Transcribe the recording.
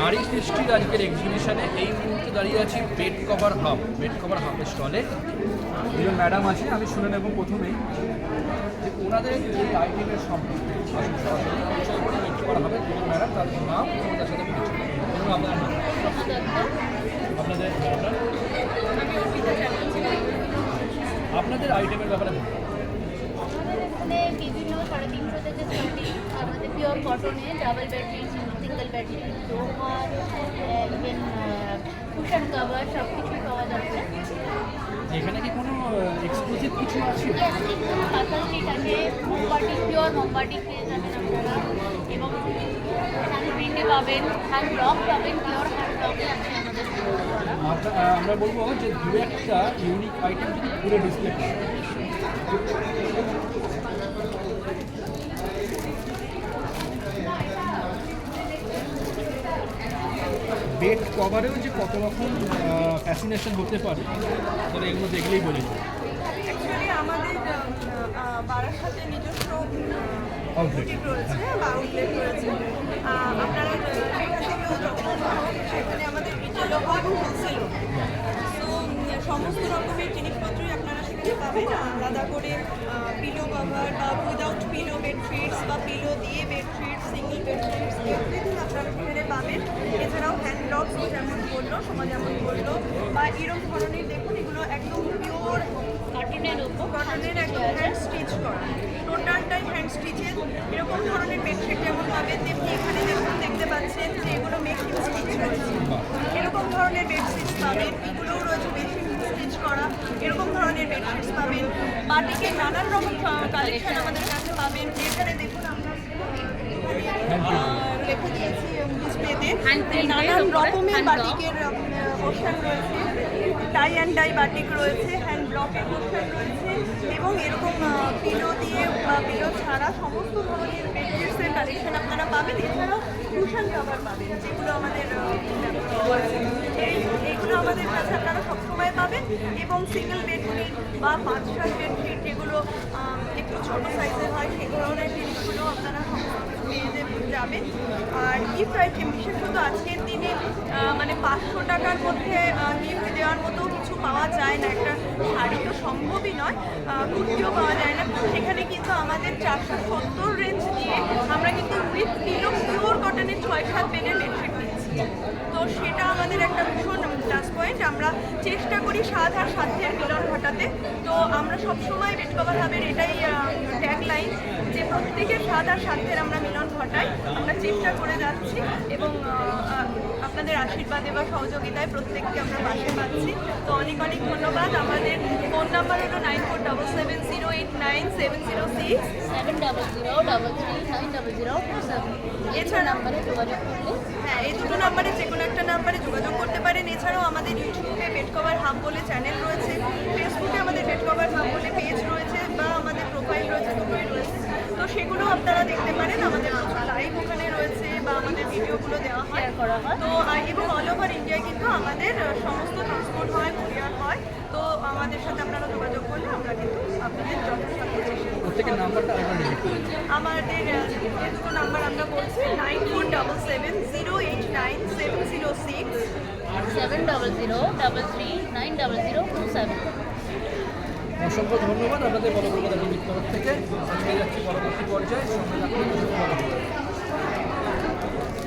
নারী সৃষ্টির আজকের এক্সিবিশনে এই মুহূর্তে দাঁড়িয়ে আছি বেড কভার হাবের স্টলে। দুজন ম্যাডাম আছে, আমি শুনে নেব প্রথমেই যে ওনাদের এই আইটেমের সম্পর্কে সরাসরি পরিচয় করে বেড কভার হবে। দুজন ম্যাডাম, তাদের নাম ওনাদের সাথে পরিচয় এবং আপনার নাম, আপনাদের আপনাদের আইটেমের ব্যাপারে এখানে বিভিন্ন 350 থেকে স্টার্টিং আমাদের পিওর কটনে ডাবল বেডশিট, সিঙ্গেল বেডশিট, দোহার, ইভেন কুশন কভার সব কিছুই পাওয়া যাচ্ছে। এখানে কি কোনো এক্সক্লুসিভ কিছু আছে? পাতাল শিট আছে, মোমবাটি, পিওর মোমবাটি পেয়ে যাবেন আপনারা, এবং হ্যান্ড প্রিন্টে পাবেন, হ্যান্ড ব্লক পাবেন, পিওর হ্যান্ড ব্লকে আছে আমাদের। আমরা বলবো যে দু একটা ইউনিক আইটেম যদি পুরো ডিসপ্লে বেড কভারেও যে কত রকম ফ্যাসিনেশন হতে পারে তাহলে এগুলো দেখলেই বোঝা যায়। অ্যাকচুয়ালি আমাদের বারাসাতে নিজস্ব বুটিক রয়েছে বা আউটলেট রয়েছে। আপনারা সেখান থেকেও যখন সেখানে আমাদের রিটেলও হয় এবং হোলসেলও। তো সমস্ত রকমের জিনিসপত্রই আপনারা সেখানে পাবেন, আলাদা করে পিলো কভার বা উইদাউট পিলো বেডশিটস বা পিলো দিয়ে বেডশিট, সিঙ্গেল বেডশিটস এভরিথিং আপনারা সেখানে পাবেন। এছাড়াও হ্যান্ড ব্লকস যেমন বললো, সময় যেমন বললো, বা এরকম ধরনের দেখুন এগুলো একদম পিওর কটনের উপর কটনের একদম হ্যান্ড স্টিচ করা, টোটালটাই হ্যান্ড স্টিচের। এরকম ধরনের বেডশিট যেমন পাবেন তেমনি এখানে দেখতে পাচ্ছেন যে এগুলো মেশিন স্টিচ রয়েছে। এরকম ধরনের বেডশিটস পাবেন, এগুলোও রয়েছে মেশিন স্টিচ করা। এরকম ধরনের বেডশিটস পাবেন, বাটিকের নানান রকম কালেকশন আমাদের কাছে পাবেন। এখানে দেখুন আমরা রেখে দিয়েছি ডিসপ্লেতে নানান রকমের বাটিকের পোর্শন রয়েছে, টাই অ্যান্ড ডাই বাটিক রয়েছে, হ্যান্ড ব্লকের পোর্শন রয়েছে, এবং এরকম পিলো দিয়ে বা পিলো ছাড়া সমস্ত ধরনের বেডশিটসের কালেকশন আপনারা পাবেন। এছাড়াও কুশন কভার পাবেন, যেগুলো আমাদের এইগুলো আমাদের কাছে আপনারা সবসময় পাবেন। এবং সিঙ্গেল বেডশিট বা 5-7 বেডশিট যেগুলো একটু ছোটো সাইজের হয়, সেই ধরনের জিনিসগুলো আপনারা পেয়ে যাবেন। আর গিফট আইটেম বিশেষত আজকের দিনে মানে 500 টাকার মধ্যে গিফট দেওয়ার মতো কিছু পাওয়া যায় না। একটা শাড়ি তো সম্ভবই নয়, কুর্তিও পাওয়া যায় না। সেখানে কিন্তু আমাদের 470 রেঞ্জ দিয়ে আমরা কিন্তু উইথ পিলো পিওর কটনের 6-7 বেডের বেডশিট দিচ্ছি। তো সেটা আমাদের একটা ভীষণ প্লাস পয়েন্ট। আমরা চেষ্টা করি স্বাদ আর সাধ্যের মিলন ঘটাতে। তো আমরা সবসময় বেড কভার হাবের এটাই ট্যাগ লাইন যে প্রত্যেকের স্বাদ আর সাধ্যের আমরা মিলন ঘটাই। আমরা চেষ্টা করে যাচ্ছি এবং আপনাদের আশীর্বাদে বা সহযোগিতায় প্রত্যেককে আমরা পাশে পাচ্ছি। তো অনেক অনেক ধন্যবাদ। আমাদের ফোন নাম্বার হলো 9477089706 70033390027। এছাড়া নাম্বারে যোগাযোগ করলে এই দুটো নাম্বারে যে কোনো একটা নাম্বারে যোগাযোগ করতে পারেন। এছাড়াও আমাদের ইউটিউবে বেড কভার হাব বলে চ্যানেল রয়েছে, ফেসবুকে আমাদের বেড কভার হাব বলে পেজ রয়েছে বা আমাদের প্রোফাইল রয়েছে, দুটোই রয়েছে। তো সেগুলো আপনারা দেখতে পারেন, আমাদের লাইভ ওখানে রয়েছে বা আমাদের ভিডিওগুলো দেওয়া হয়, শেয়ার করা হয়। তো এবং অল ওভার ইন্ডিয়ায় কিন্তু আমাদের সমস্ত ট্রান্সপোর্ট হয়, কুরিয়ার হয়। তো আমাদের সাথে আপনারা যোগাযোগ করলে আমরা কিন্তু আপনাদের যথাসাধ্য চেষ্টা করব। প্রত্যেকের নাম্বারটা একবার রিপিট করুন। আমাদের যে দুটো নাম্বার আমরা বলছি 9477089706 70033390027। অসংখ্য ধন্যবাদ আপনাদের বড় কলকাতা টিভির তরফ থেকে। আজকে যাচ্ছি পরবর্তী পর্যায়ে। সঙ্গে থাকুন।